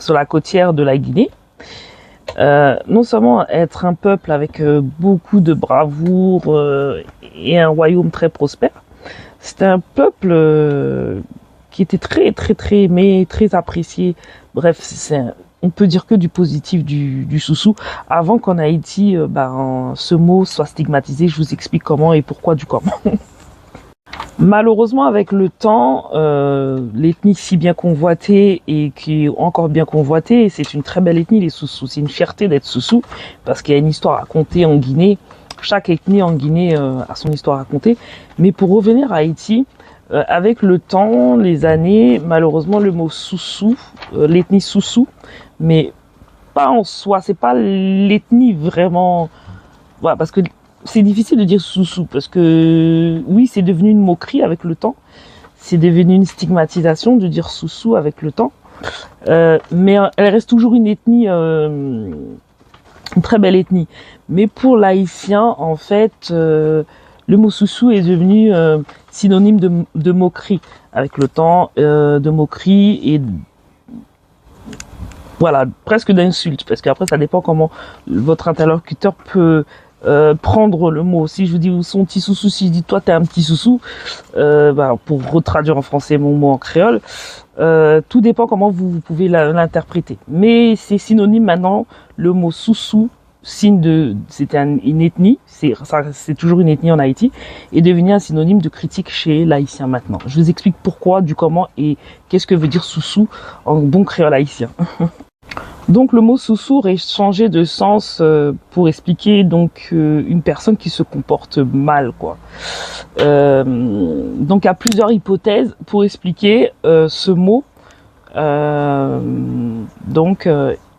sur la côtière de la Guinée. Non seulement être un peuple avec beaucoup de bravoure et un royaume très prospère, c'était un peuple qui était très aimé, très apprécié. Bref, on peut dire que du positif du Soussou, avant qu'en Haïti, ce mot soit stigmatisé. Je vous explique comment et pourquoi du comment. Malheureusement, avec le temps, l'ethnie si bien convoitée et qui est encore bien convoitée, c'est une très belle ethnie, les Soussous. C'est une fierté d'être Soussou parce qu'il y a une histoire à raconter en Guinée. Chaque ethnie en Guinée a son histoire à raconter. Mais pour revenir à Haïti, avec le temps, les années, malheureusement, le mot Soussou, l'ethnie Soussou, mais pas en soi, c'est pas l'ethnie vraiment. Voilà, parce que c'est difficile de dire Soussou parce que oui, c'est devenu une moquerie avec le temps. C'est devenu une stigmatisation de dire Soussou avec le temps. Mais elle reste toujours une ethnie, une très belle ethnie. Mais pour l'haïtien, en fait, le mot Soussou est devenu synonyme de moquerie avec le temps, de moquerie et voilà, presque d'insulte. Parce qu'après, ça dépend comment votre interlocuteur peut prendre le mot. Si je vous dis son petit Soussou, si je dis toi t'es un petit Soussou, pour retraduire en français mon mot en créole, tout dépend comment vous pouvez l'interpréter. Mais c'est synonyme maintenant, le mot Soussou, c'était une ethnie, c'est toujours une ethnie en Haïti, est devenu un synonyme de critique chez l'haïtien maintenant. Je vous explique pourquoi, du comment et qu'est-ce que veut dire Soussou en bon créole haïtien. Donc le mot Soussou aurait changé de sens pour expliquer donc une personne qui se comporte mal, quoi. Donc il y a plusieurs hypothèses pour expliquer ce mot.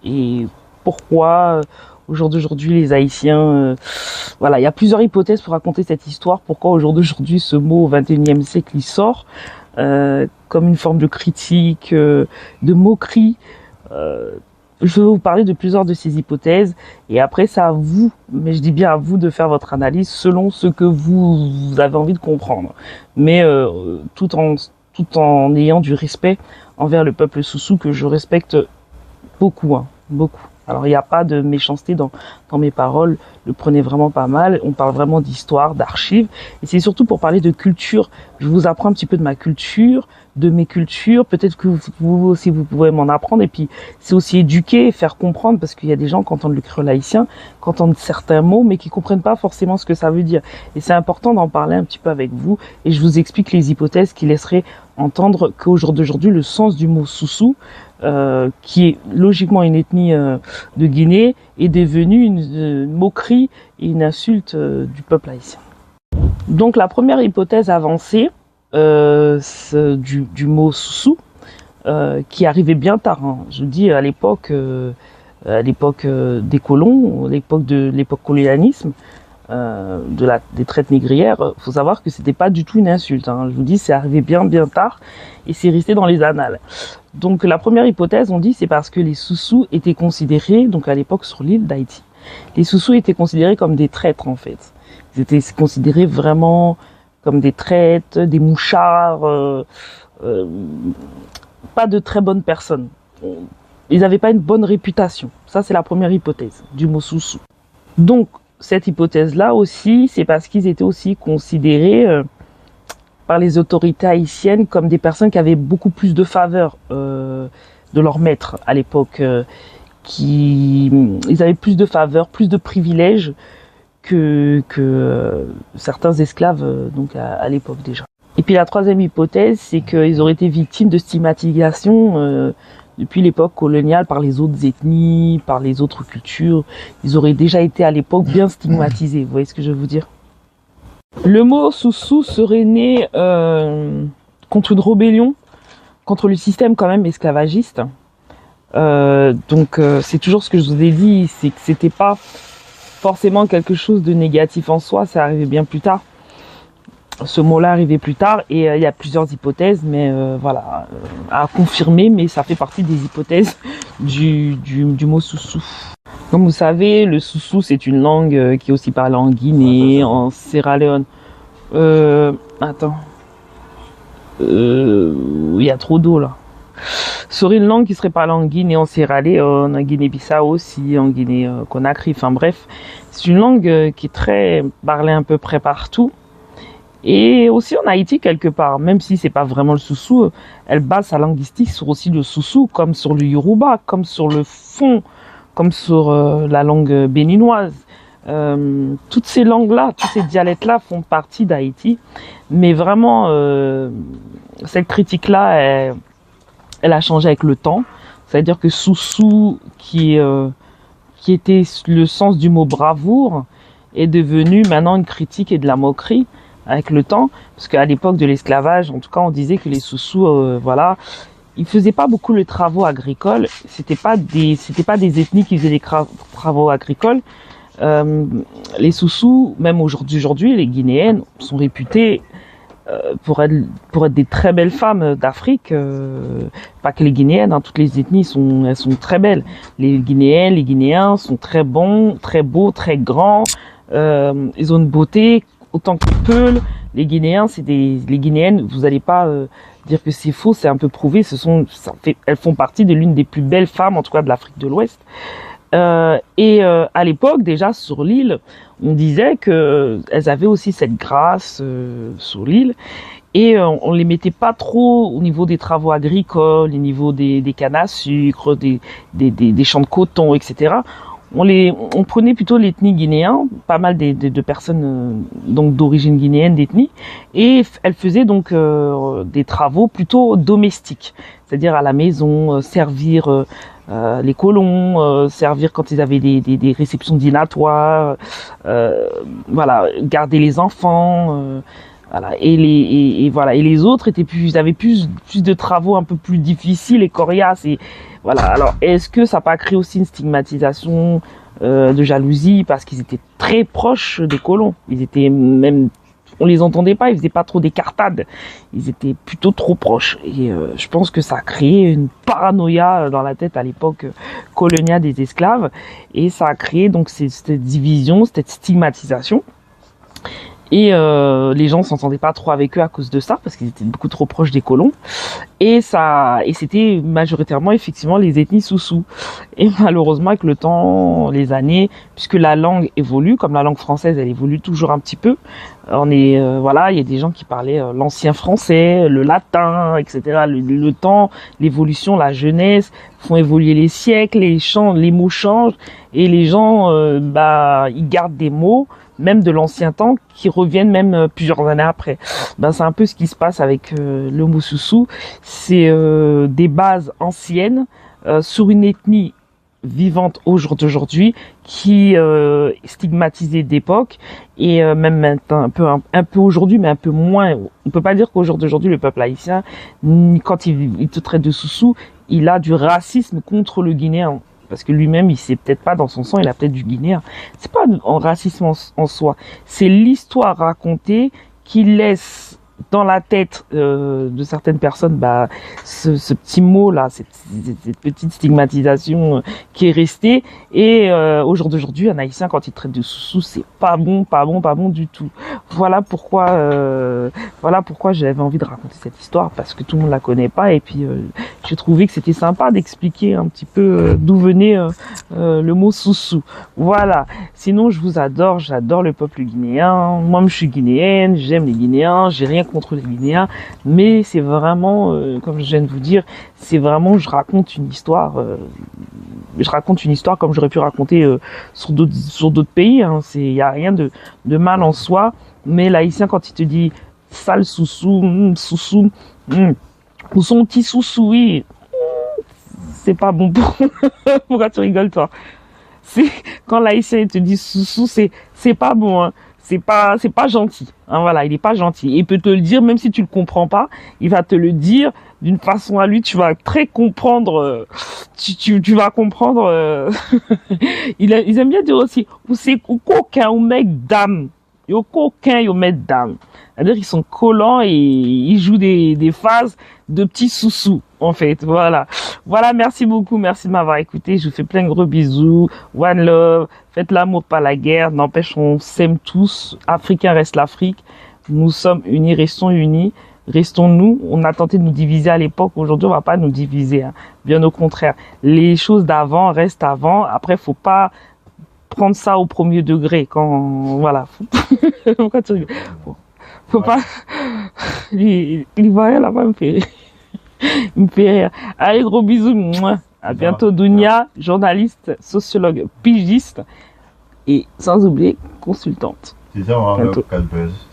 Et pourquoi au jour d'aujourd'hui les Haïtiens, voilà, il y a plusieurs hypothèses pour raconter cette histoire. Pourquoi au jour d'aujourd'hui ce mot au XXIe siècle il sort comme une forme de critique, de moquerie. Je vais vous parler de plusieurs de ces hypothèses et après c'est à vous, mais je dis bien à vous de faire votre analyse selon ce que vous avez envie de comprendre, mais tout en ayant du respect envers le peuple Soussou que je respecte beaucoup, beaucoup. Alors il n'y a pas de méchanceté dans mes paroles, le prenez vraiment pas mal, on parle vraiment d'histoire, d'archives, et c'est surtout pour parler de culture. Je vous apprends un petit peu de ma culture, de mes cultures, peut-être que vous aussi vous pouvez m'en apprendre, et puis c'est aussi éduquer, faire comprendre, parce qu'il y a des gens qui entendent le créole haïtien, qui entendent certains mots, mais qui comprennent pas forcément ce que ça veut dire. Et c'est important d'en parler un petit peu avec vous, et je vous explique les hypothèses qui laisseraient entendre qu'au jour d'aujourd'hui, le sens du mot Soussou, qui est logiquement une ethnie de Guinée, est devenue une moquerie et une insulte du peuple haïtien. Donc la première hypothèse avancée du mot Soussou, qui arrivait bien tard, je vous dis à l'époque des colons, l'époque colonialisme, des traites négrières, faut savoir que c'était pas du tout une insulte, je vous dis c'est arrivé bien tard et c'est resté dans les annales. Donc la première hypothèse, on dit, c'est parce que les Soussous étaient considérés, donc à l'époque sur l'île d'Haïti, les Soussous étaient considérés comme des traîtres en fait. Ils étaient considérés vraiment comme des traîtres, des mouchards, pas de très bonnes personnes. Ils n'avaient pas une bonne réputation. Ça c'est la première hypothèse du mot Soussou. Donc cette hypothèse-là aussi, c'est parce qu'ils étaient aussi considérés par les autorités haïtiennes comme des personnes qui avaient beaucoup plus de faveur de leurs maîtres à l'époque. Ils avaient plus de faveur, plus de privilèges que certains esclaves donc à l'époque déjà. Et puis la troisième hypothèse, c'est qu'ils auraient été victimes de stigmatisation depuis l'époque coloniale par les autres ethnies, par les autres cultures. Ils auraient déjà été à l'époque bien stigmatisés, vous voyez ce que je veux vous dire. Le mot Soussou serait né contre une rébellion, contre le système quand même esclavagiste. C'est toujours ce que je vous ai dit, c'est que c'était pas forcément quelque chose de négatif en soi, ça arrivait bien plus tard. Ce mot-là arrivait plus tard et il y a plusieurs hypothèses, mais voilà, à confirmer, mais ça fait partie des hypothèses du mot Soussou. Comme vous savez, le Soussou c'est une langue qui est aussi parlée en Guinée, en Sierra Leone. Il y a trop d'eau là. serait une langue qui serait parlée en Guinée, en Sierra Leone, en Guinée-Bissau aussi, en Guinée-Conakry. Enfin bref, c'est une langue qui est très parlée à peu près partout. Et aussi en Haïti quelque part, même si c'est pas vraiment le soussou, elle base sa linguistique sur aussi le soussou, comme sur le yoruba, comme sur le fon, comme sur la langue béninoise. Toutes ces langues-là, tous ces dialectes-là font partie d'Haïti, mais vraiment cette critique-là, elle a changé avec le temps. C'est-à-dire que soussou, qui était le sens du mot bravoure, est devenu maintenant une critique et de la moquerie avec le temps, parce qu'à l'époque de l'esclavage, en tout cas, on disait que les soussous, voilà, ils faisaient pas beaucoup les travaux agricoles. C'était pas des ethnies qui faisaient des travaux agricoles. Les soussous, même aujourd'hui, les Guinéennes sont réputées pour être des très belles femmes d'Afrique. Pas que les Guinéennes, hein, toutes les ethnies elles sont très belles. Les Guinéennes, les Guinéens sont très bons, très beaux, très grands. Ils ont une beauté autant que Peul. Les Guinéens, les Guinéennes, vous allez pas dire que c'est faux, c'est un peu prouvé. Elles font partie de l'une des plus belles femmes, en tout cas de l'Afrique de l'Ouest. À l'époque, déjà sur l'île, on disait que elles avaient aussi cette grâce sur l'île, et on les mettait pas trop au niveau des travaux agricoles, au niveau des cannes à sucre, des champs de coton, etc. On prenait plutôt l'ethnie guinéenne, pas mal de personnes donc d'origine guinéenne d'ethnie, et elles faisaient donc des travaux plutôt domestiques, c'est-à-dire à la maison, servir les colons, servir quand ils avaient des réceptions dînatoires, voilà, garder les enfants, voilà, et les autres ils avaient plus de travaux un peu plus difficiles et coriaces, et voilà. Alors, est-ce que ça n'a pas créé aussi une stigmatisation de jalousie, parce qu'ils étaient très proches des colons, on les entendait pas, ils faisaient pas trop des cartades, ils étaient plutôt trop proches, et je pense que ça a créé une paranoïa dans la tête à l'époque coloniale des esclaves, et ça a créé donc cette division, cette stigmatisation. Et les gens s'entendaient pas trop avec eux à cause de ça, parce qu'ils étaient beaucoup trop proches des colons. Et c'était majoritairement effectivement les ethnies soussous. Et malheureusement, avec le temps, les années, puisque la langue évolue, comme la langue française, elle évolue toujours un petit peu. Voilà, il y a des gens qui parlaient l'ancien français, le latin, etc. Le temps, l'évolution, la jeunesse font évoluer les siècles, les mots changent, et les gens, ils gardent des mots, même de l'ancien temps, qui reviennent même plusieurs années après. C'est un peu ce qui se passe avec le mot soussou. C'est des bases anciennes sur une ethnie vivante au jour d'aujourd'hui, qui stigmatisée d'époque, et même maintenant un peu aujourd'hui, mais un peu moins. On peut pas dire qu'au jour d'aujourd'hui, le peuple haïtien, quand il te traite de soussou, il a du racisme contre le Guinéen. Parce que lui-même, il sait peut-être pas dans son sang, il a peut-être du guinéen. C'est pas un racisme en soi. C'est l'histoire racontée qui laisse dans la tête de certaines personnes ce petit mot-là, cette petite stigmatisation qui est restée. Et au jour d'aujourd'hui, un Haïtien, quand il traite de soussou, c'est pas bon du tout. Voilà pourquoi j'avais envie de raconter cette histoire, parce que tout le monde la connaît pas, et puis j'ai trouvé que c'était sympa d'expliquer un petit peu d'où venait le mot soussou. Voilà. Sinon, je vous adore, j'adore le peuple guinéen. Moi, je suis guinéenne, j'aime les Guinéens, j'ai rien contre les Guinéens, mais c'est vraiment, comme je viens de vous dire, c'est vraiment, je raconte une histoire comme j'aurais pu raconter sur d'autres pays. Hein. Il y a rien de mal en soi, mais l'haïtien, quand il te dit sale soussou, ou son petit soussou, oui, c'est pas bon pour. Pourquoi tu rigoles, toi? Quand l'haïtien te dit soussou, c'est pas bon, hein. C'est pas gentil, hein, voilà, il est pas gentil. Il peut te le dire, même si tu le comprends pas, il va te le dire d'une façon à lui, tu vas très comprendre, tu vas comprendre, ils aiment bien dire aussi, ou c'est coquin, ou mec dame, yo coquin, yo mec dame. C'est-à-dire qu'ils sont collants et ils jouent des phases de petits sous-sous, en fait, voilà. Voilà, merci beaucoup, merci de m'avoir écouté, je vous fais plein de gros bisous, one love, faites l'amour, pas la guerre, n'empêche, on s'aime tous, Africain reste l'Afrique, nous sommes unis, restons unis, Restons nous. On a tenté de nous diviser à l'époque. Aujourd'hui, on va pas nous diviser. Hein. Bien au contraire. Les choses d'avant restent avant. Après, faut pas prendre ça au premier degré. Quand voilà. Pourquoi tu rigoles? Faut pas. L'Ivoirien là-bas me fait rire. Il me fait rire. Allez, gros bisous. Mouah. À bientôt, Dounia, journaliste, sociologue, pigiste et sans oublier consultante. C'est ça, on va faire 4 buzz.